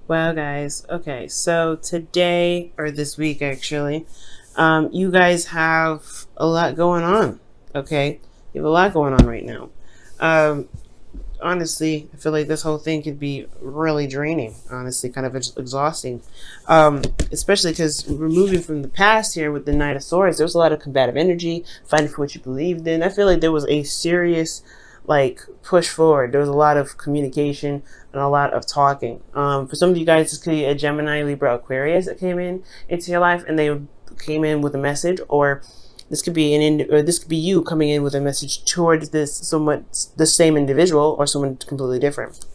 Well, guys, okay, so today, or this week actually, you guys have a lot going on, okay? You have a lot going on right now. Um, Honestly, I feel like this whole thing could be really draining, honestly, kind of exhausting. Especially because we're moving from the past here with the Knight of Swords. There was a lot of combative energy, fighting for what you believed in. I feel like there was a serious, like, push forward. There was a lot of communication and a lot of talking. For some of you guys, this could be a Gemini, Libra, Aquarius that came in into your life, and they came in with a message, or this could be or this could be you coming in with a message towards this somewhat the same individual or someone completely different.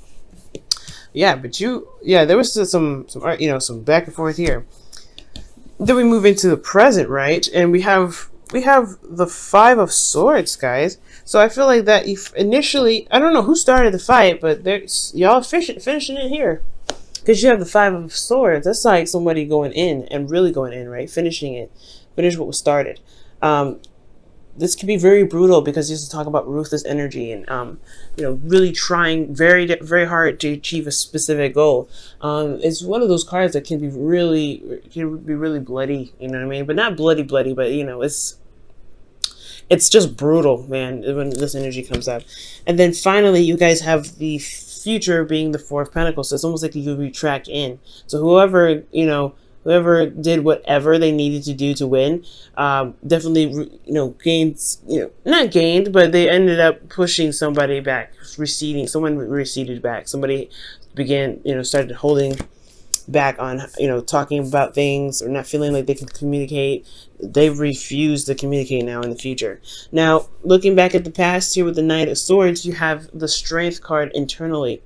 Yeah, but there was some back and forth here. Then we move into the present, right? And we have the Five of Swords, guys. So I feel like that if initially, I don't know who started the fight, but there's y'all finishing it here. Because you have the Five of Swords. That's like somebody going in and really going in, right? Finishing it. Finish what was started. This can be very brutal because this is talking about ruthless energy and, really trying very, very hard to achieve a specific goal. It's one of those cards that can be really bloody, you know what I mean? But not bloody, but, it's just brutal, man, when this energy comes up. And then finally, you guys have the future being the Four of Pentacles. So it's almost like you retract in. So whoever did whatever they needed to do to win, definitely, gained, not gained, but they ended up pushing somebody back, someone receded back. Somebody started holding back on, talking about things or not feeling like they can communicate. They refuse to communicate now in the future. Now, looking back at the past here with the Knight of Swords, you have the Strength card internally.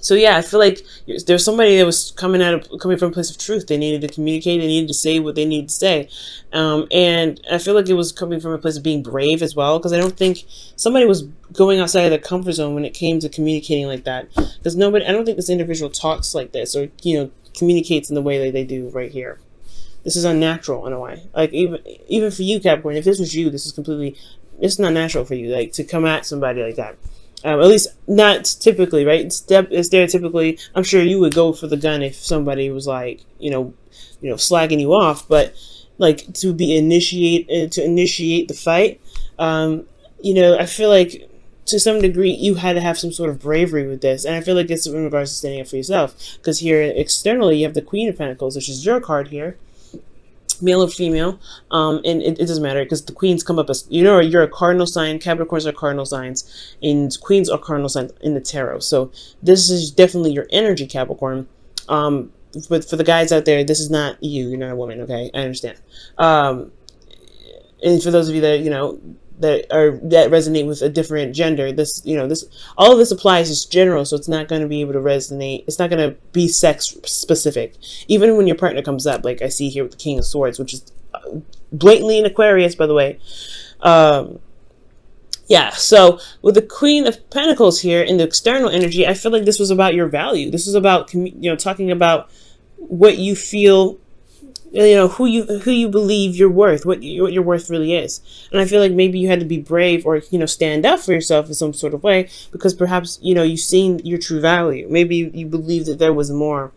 So yeah, I feel like there's somebody that was coming from a place of truth. They needed to communicate. They needed to say what they needed to say, and I feel like it was coming from a place of being brave as well. Because I don't think somebody was going outside of their comfort zone when it came to communicating like that. Because I don't think this individual talks like this or communicates in the way that they do right here. This is unnatural in a way. Like even for you, Capricorn, if this was you, it's not natural for you, like, to come at somebody like that. At least not typically, right? Stereotypically, I'm sure you would go for the gun if somebody was like, slagging you off. But like to initiate the fight, I feel like to some degree you had to have some sort of bravery with this, and I feel like it's in regards to standing up for yourself. Because here externally, you have the Queen of Pentacles, which is your card here. Male or female, and it doesn't matter because the queens come up as you're a cardinal sign. Capricorns are cardinal signs, and queens are cardinal signs in the tarot. So this is definitely your energy, Capricorn. But for the guys out there, this is not you. You're not a woman, okay? I understand. And for those of you that that resonate with a different gender, all of this applies as general, so it's not going to be able to resonate. It's not going to be sex specific, even when your partner comes up, like I see here with the King of Swords, which is blatantly an Aquarius, by the way. So with the Queen of Pentacles here in the external energy, I feel like this was about your value. This was about talking about what you feel, who you believe you're worth, what your worth really is. And I feel like maybe you had to be brave or stand up for yourself in some sort of way, because perhaps you've seen your true value. Maybe you believe that there was more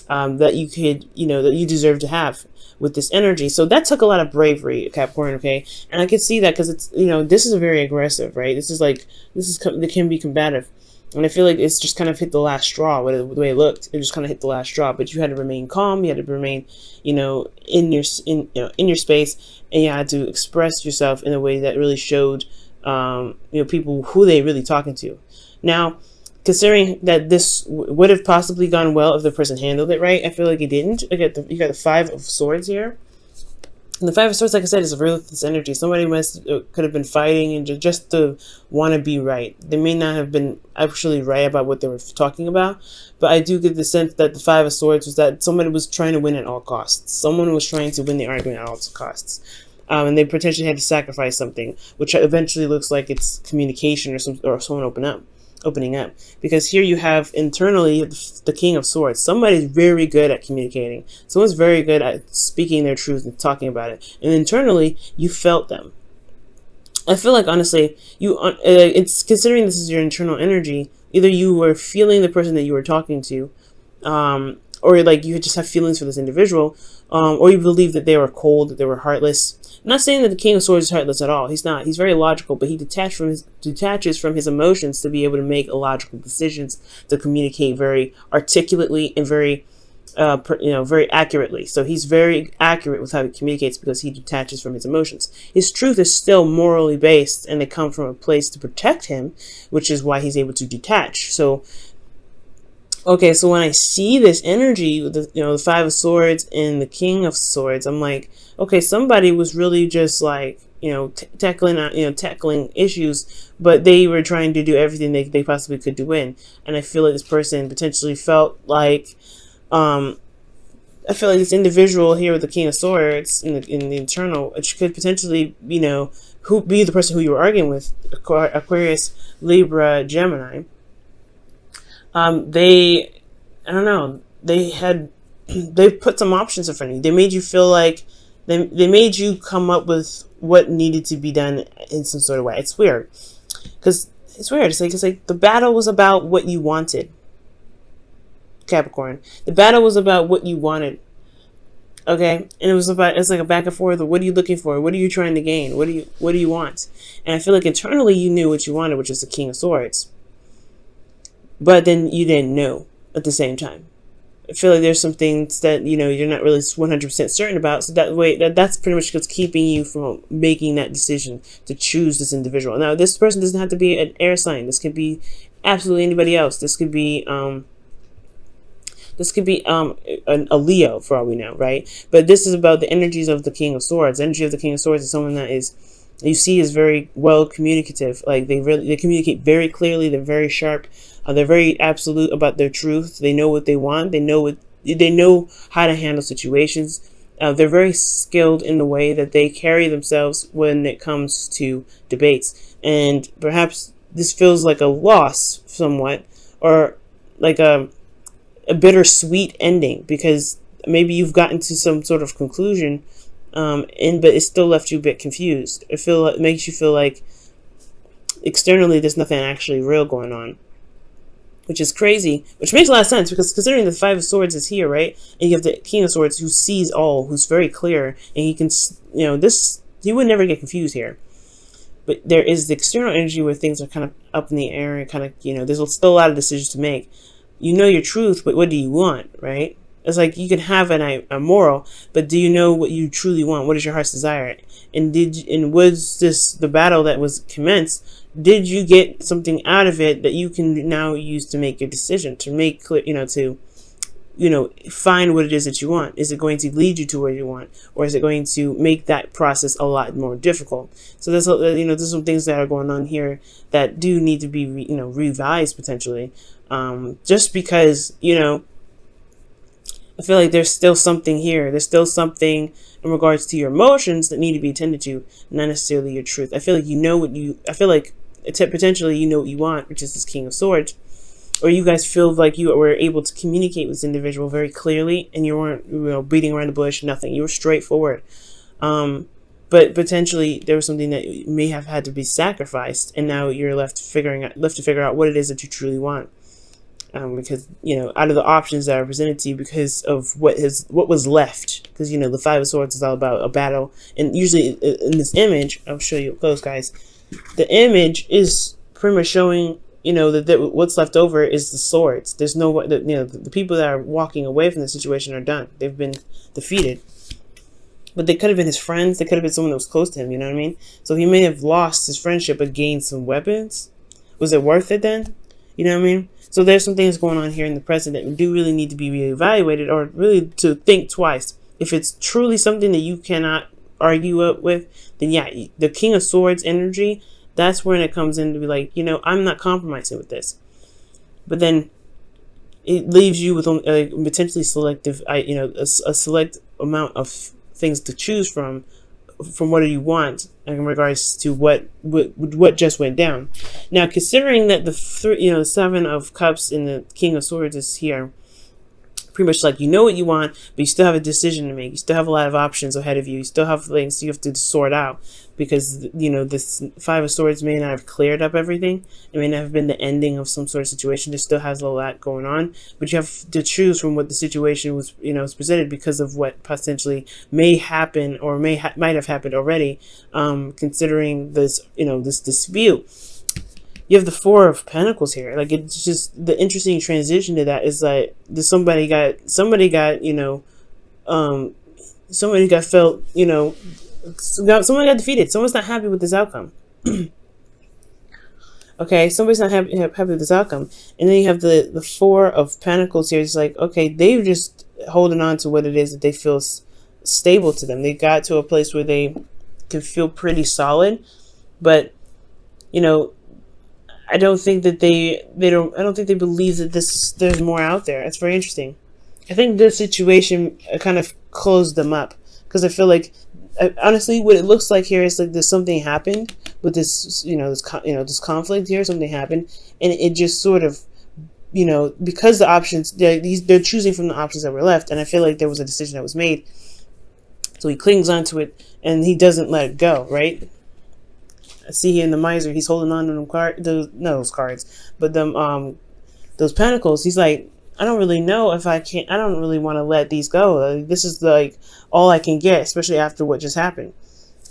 that you could that you deserve to have with this energy. So that took a lot of bravery, Capricorn, okay? And I could see that because it's this is very aggressive, right? It can be combative. And I feel like it's just kind of hit the last straw with the way it looked. It just kind of hit the last straw. But you had to remain calm. You had to remain, in your space, and you had to express yourself in a way that really showed, people who they really talking to. Now, considering that this would have possibly gone well if the person handled it right, I feel like it didn't. You got the Five of Swords here. And the Five of Swords, like I said, is a ruthless energy. Somebody could have been fighting and just to want to be right. They may not have been actually right about what they were talking about, but I do get the sense that the Five of Swords was that somebody was trying to win at all costs. Someone was trying to win the argument at all costs. And they potentially had to sacrifice something, which eventually looks like it's communication or someone opening up, because here you have internally the King of Swords. Somebody's very good at communicating. Someone's very good at speaking their truth and talking about it. And internally, you felt them. I feel like, honestly, it's considering this is your internal energy, either you were feeling the person that you were talking to, or like you just have feelings for this individual, or you believe that they were cold, that they were heartless. I'm not saying that the King of Swords is heartless at all. He's not. He's very logical, but he detaches from his emotions to be able to make logical decisions, to communicate very articulately and very, very accurately. So he's very accurate with how he communicates because he detaches from his emotions. His truth is still morally based, and they come from a place to protect him, which is why he's able to detach. So, okay, so when I see this energy with the Five of Swords and the King of Swords, I'm like, okay, somebody was really just like, tackling issues, but they were trying to do everything they possibly could to win. And I feel like this person potentially felt like, I feel like this individual here with the King of Swords in the internal, which could potentially, who be the person who you were arguing with, Aquarius, Libra, Gemini. I don't know, they put some options in front of you. They made you feel like, they made you come up with what needed to be done in some sort of way. It's weird. Because it's weird. It's like the battle was about what you wanted, Capricorn. The battle was about what you wanted. Okay? And it's like a back and forth of what are you looking for? What are you trying to gain? What do you want? And I feel like internally you knew what you wanted, which is the King of Swords. But then you didn't know at the same time. I feel like there's some things that, you're not really 100% certain about. So that's pretty much what's keeping you from making that decision to choose this individual. Now, this person doesn't have to be an air sign. This could be absolutely anybody else. This could be a Leo for all we know, right? But this is about the energies of the King of Swords. The energy of the King of Swords is someone that you see is very well communicative. Like they communicate very clearly. They're very sharp. They're very absolute about their truth. They know what they want. They know how to handle situations. They're very skilled in the way that they carry themselves when it comes to debates. And perhaps this feels like a loss somewhat, or like a bittersweet ending, because maybe you've gotten to some sort of conclusion, but it still left you a bit confused. It makes you feel like externally there's nothing actually real going on, which is crazy, which makes a lot of sense, because considering the Five of Swords is here, right? And you have the King of Swords who sees all, who's very clear, and he can, he would never get confused here. But there is the external energy where things are kind of up in the air, and kind of, there's still a lot of decisions to make. You know your truth, but what do you want, right? It's like you can have a moral, but do you know what you truly want? What is your heart's desire? And was this the battle that was commenced? Did you get something out of it that you can now use to make your decision, to make clear, find what it is that you want? Is it going to lead you to where you want, or is it going to make that process a lot more difficult? So there's some things that are going on here that do need to be, revised potentially, just because, I feel like there's still something here. There's still something in regards to your emotions that need to be attended to, not necessarily your truth. I feel like potentially you know what you want, which is this King of Swords. Or you guys feel like you were able to communicate with this individual very clearly, and you weren't beating around the bush, nothing. You were straightforward. But potentially there was something that may have had to be sacrificed, and now you're left to figure out what it is that you truly want. Because out of the options that are presented to you, because of what was left, because the Five of Swords is all about a battle, and usually in this image, I'll show you up close, guys. The image is pretty much showing that what's left over is the swords. There's no the people that are walking away from the situation are done. They've been defeated. But they could have been his friends. They could have been someone that was close to him. You know what I mean? So he may have lost his friendship but gained some weapons. Was it worth it then? You know what I mean? So there's some things going on here in the present that do really need to be reevaluated, or really to think twice. If it's truly something that you cannot argue with, then yeah, the King of Swords energy, that's when it comes in to be like, I'm not compromising with this. But then it leaves you with a potentially selective, a select amount of things to choose from what do you want in regards to what just went down. Now, considering that the Seven of Cups and the King of Swords is here, pretty much like what you want, but you still have a decision to make. You still have a lot of options ahead of you. You still have things you have to sort out. because, you know, this Five of Swords may not have cleared up everything. It may not have been the ending of some sort of situation. There still has a lot going on, but you have to choose from what the situation was, you know, was presented because of what potentially may happen or might have happened already, considering this, you know, this dispute. You have the Four of Pentacles here. Like, it's just the interesting transition to that is like somebody got, you know, somebody got felt, you know, someone got defeated. Someone's not happy with this outcome. Okay, somebody's not happy with this outcome. And then you have the Four of Pentacles here. It's like, okay, they're just holding on to what it is that they feel stable to them. They got to a place where they can feel pretty solid, but, you know, I don't think that I don't think they believe that there's more out there. It's very interesting. I think this situation kind of closed them up, because I feel like, honestly, what it looks like here is like there's something happened with this, you know, this conflict here. Something happened, and it just sort of, you know, because the options they're choosing from the options that were left, and I feel like there was a decision that was made, so he clings onto it and he doesn't let it go, right? I see here in the Miser, he's holding on to those cards, but those Pentacles. He's like, I don't really know if I can. I don't really want to let these go. This is like all I can get, especially after what just happened.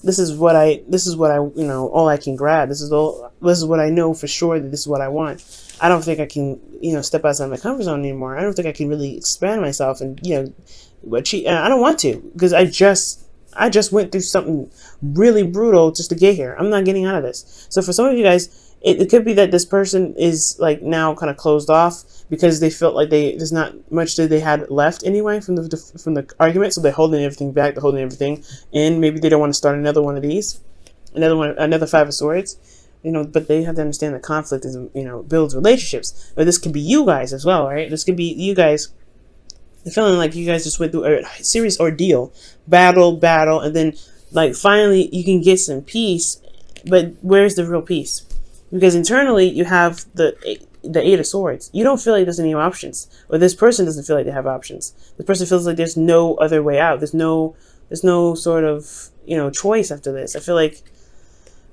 This is what I, you know, all I can grab. This is what I know for sure that this is what I want. I don't think I can, you know, step outside my comfort zone anymore. I don't think I can really expand myself and, you know, achieve. And I don't want to, because I just went through something really brutal just to get here. I'm not getting out of this. So for some of you guys, it could be that this person is like now kind of closed off because they felt like there's not much that they had left anyway from the argument. So they're holding everything back. They're holding everything, and maybe they don't want to start another one of these, another Five of Swords. You know, but they have to understand that conflict is, you know, builds relationships. But this could be you guys as well, right? This could be you guys. Feeling like you guys just went through a serious ordeal, battle, and then like finally you can get some peace. But where's the real peace? Because internally you have the Eight of Swords. You don't feel like there's any options, or this person doesn't feel like they have options. This person feels like there's no other way out. There's no sort of, you know, choice after this. I feel like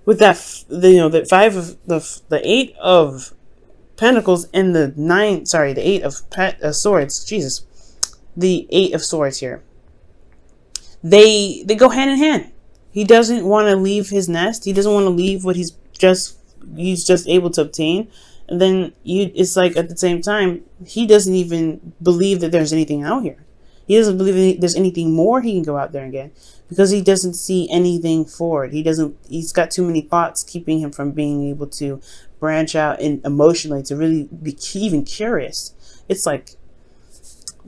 with that, you know, the Eight of Pentacles and the Eight of Swords. Jesus. The Eight of Swords here. They go hand in hand. He doesn't want to leave his nest. He doesn't want to leave what he's just able to obtain. And then it's like at the same time, he doesn't even believe that there's anything out here. He doesn't believe there's anything more he can go out there and get, because he doesn't see anything forward. He's got too many thoughts keeping him from being able to branch out and emotionally to really be even curious. It's like,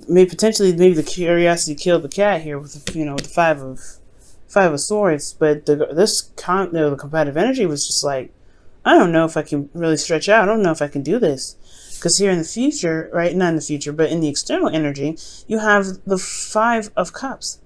maybe the curiosity killed the cat here with, you know, the Five of Swords. But the competitive energy was just like, I don't know if I can really stretch out. I don't know if I can do this, because here in the future, right? Not in the future, but in the external energy, you have the Five of Cups.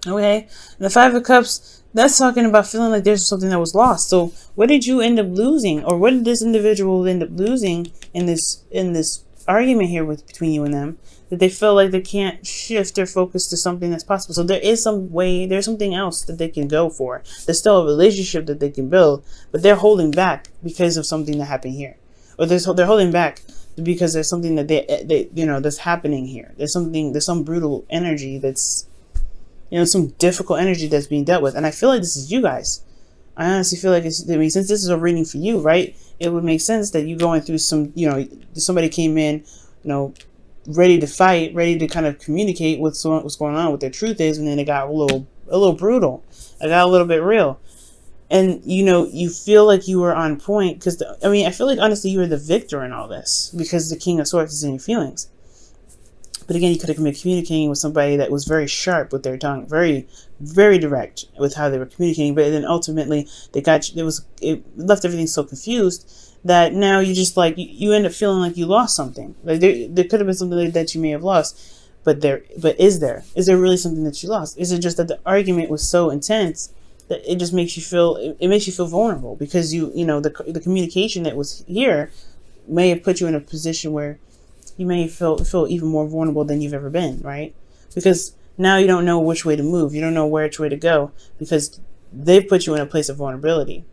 Okay, and the Five of Cups. That's talking about feeling like there's something that was lost. So what did you end up losing, or what did this individual end up losing in this argument here between you and them, that they feel like they can't shift their focus to something that's possible? So there is there's something else that they can go for. There's still a relationship that they can build, but they're holding back because of something that happened here, or they're holding back because there's something that they you know, that's happening here. There's some brutal energy that's, you know, some difficult energy that's being dealt with. And I feel like this is you guys. I honestly feel like since this is a reading for you, right, it would make sense that you going through some, you know, somebody came in, you know, ready to fight, ready to kind of communicate what's going on, what their truth is, and then it got a little brutal. It got a little bit real. And, you know, you feel like you were on point, because, I feel like, honestly, you were the victor in all this, because the King of Swords is in your feelings. But again, you could have been communicating with somebody that was very sharp with their tongue, very, very direct with how they were communicating. But then ultimately, it left everything so confused that now you just like, you end up feeling like you lost something. Like there could have been something like that you may have lost, but is there really something that you lost? Is it just that the argument was so intense that it just makes you feel, it makes you feel vulnerable, because you know, the communication that was here may have put you in a position where you may feel even more vulnerable than you've ever been, right? Because Now you don't know which way to move. You don't know which way to go because they've put you in a place of vulnerability,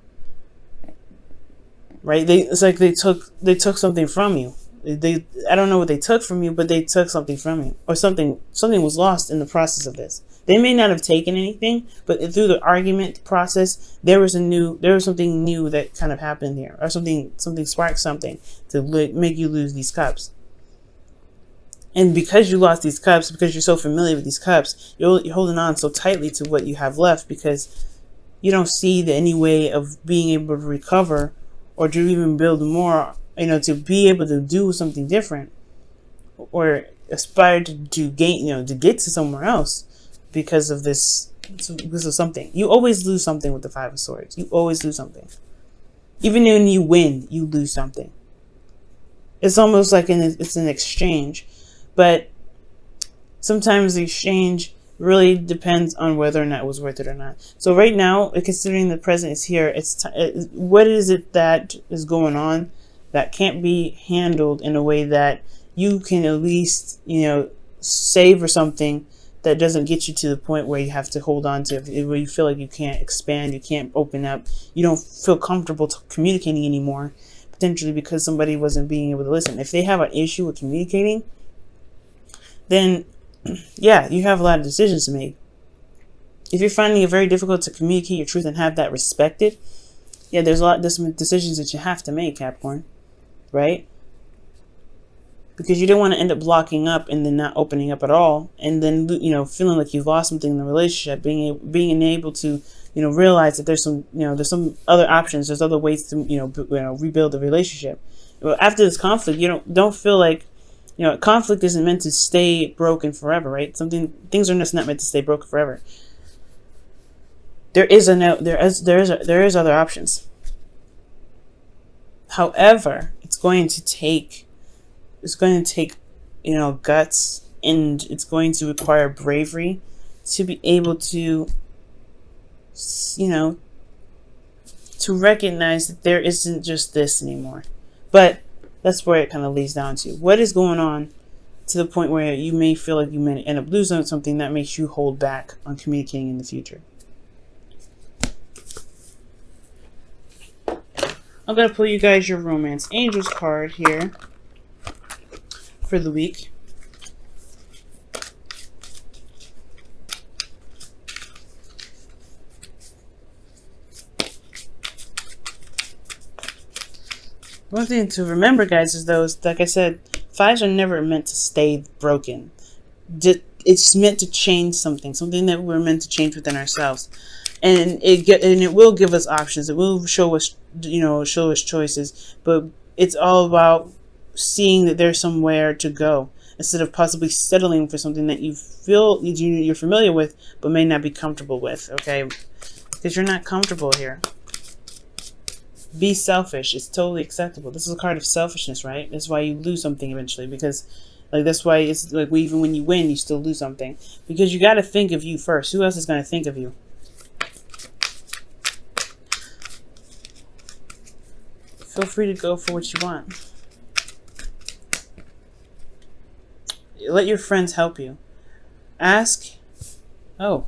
right? It's like they took something from you. I don't know what they took from you, but they took something from you, or something was lost in the process of this. They may not have taken anything, but through the argument process, there was something new that kind of happened here, or something sparked something to make you lose these cups. And because you lost these cups, because you're so familiar with these cups, you're holding on so tightly to what you have left because you don't see any way of being able to recover or to even build more, to be able to do something different or aspire to gain, to get to somewhere else because of this. Because of something. You always lose something with the Five of Swords. You always lose something. Even when you win, you lose something. It's almost like it's an exchange. But sometimes the exchange really depends on whether or not it was worth it or not. So right now, considering the present is here, what is it that is going on that can't be handled in a way that you can at least, save or something that doesn't get you to the point where you have to hold on to, where you feel like you can't expand, you can't open up, you don't feel comfortable communicating anymore, potentially because somebody wasn't being able to listen. If they have an issue with communicating, then yeah, you have a lot of decisions to make. If you're finding it very difficult to communicate your truth and have that respected, yeah, there's some decisions that you have to make, Capricorn, right? Because you don't want to end up blocking up and then not opening up at all, and then feeling like you've lost something in the relationship. Being able to realize that there's some other options, there's other ways to rebuild the relationship. Well, after this conflict, you don't feel like conflict isn't meant to stay broken forever, right? Things are just not meant to stay broken forever. There is other options. However, it's going to take guts, and it's going to require bravery to be able to to recognize that there isn't just this anymore. But that's where it kind of leads down to. What is going on to the point where you may feel like you may end up losing something that makes you hold back on communicating in the future? I'm going to pull you guys your Romance Angels card here for the week. One thing to remember, guys, is those, like I said, fives are never meant to stay broken. It's meant to change something that we're meant to change within ourselves, and it will give us options. It will show us, choices. But it's all about seeing that there's somewhere to go instead of possibly settling for something that you feel you're familiar with but may not be comfortable with. Okay, because you're not comfortable here. Be selfish. It's totally acceptable. This is a card of selfishness, right? That's why you lose something eventually, because that's why it's like even when you win, you still lose something, because you got to think of you first. Who else is going to think of you? Feel free to go for what you want. Let your friends help you. Ask. Oh.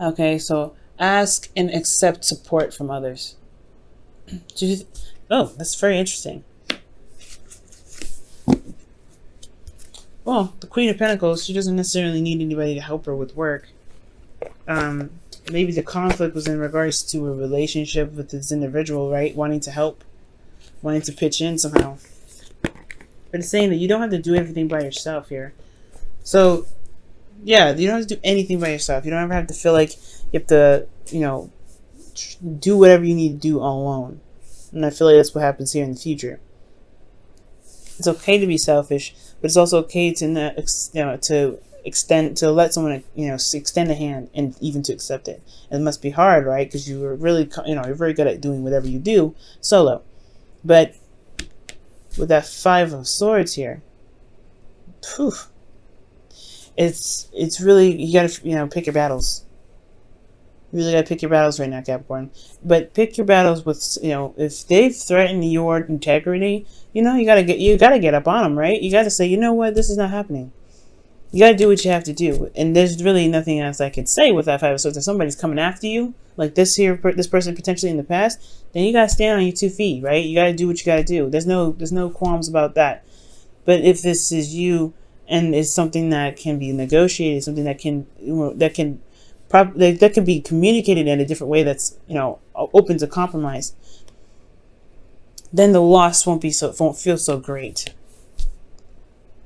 Okay, so ask and accept support from others. Oh, that's very interesting. Well, the Queen of Pentacles, she doesn't necessarily need anybody to help her with work. Maybe the conflict was in regards to a relationship with this individual, right? Wanting to help, wanting to pitch in somehow. But it's saying that you don't have to do everything by yourself here. So, yeah, you don't have to do anything by yourself. You don't ever have to feel like you have to, do whatever you need to do all alone. And I feel like that's what happens here in the future. It's okay to be selfish, but it's also okay to let someone, extend a hand and even to accept it. It must be hard, right? Because you are really, you're very good at doing whatever you do solo. But with that Five of Swords here, whew, it's really, you gotta, pick your battles. You really gotta pick your battles right now, Capricorn. But pick your battles with, if they've threatened your integrity, you gotta get up on them, right? You gotta say, you know what, this is not happening. You gotta do what you have to do, and there's really nothing else I could say with that Five of Swords. If somebody's coming after you, like this person potentially in the past, then you gotta stand on your 2 feet, right? You gotta do what you gotta do. There's no qualms about that. But if this is you, and it's something that can be negotiated, something that can, that can be communicated in a different way, that's open to compromise, then the loss won't feel so great.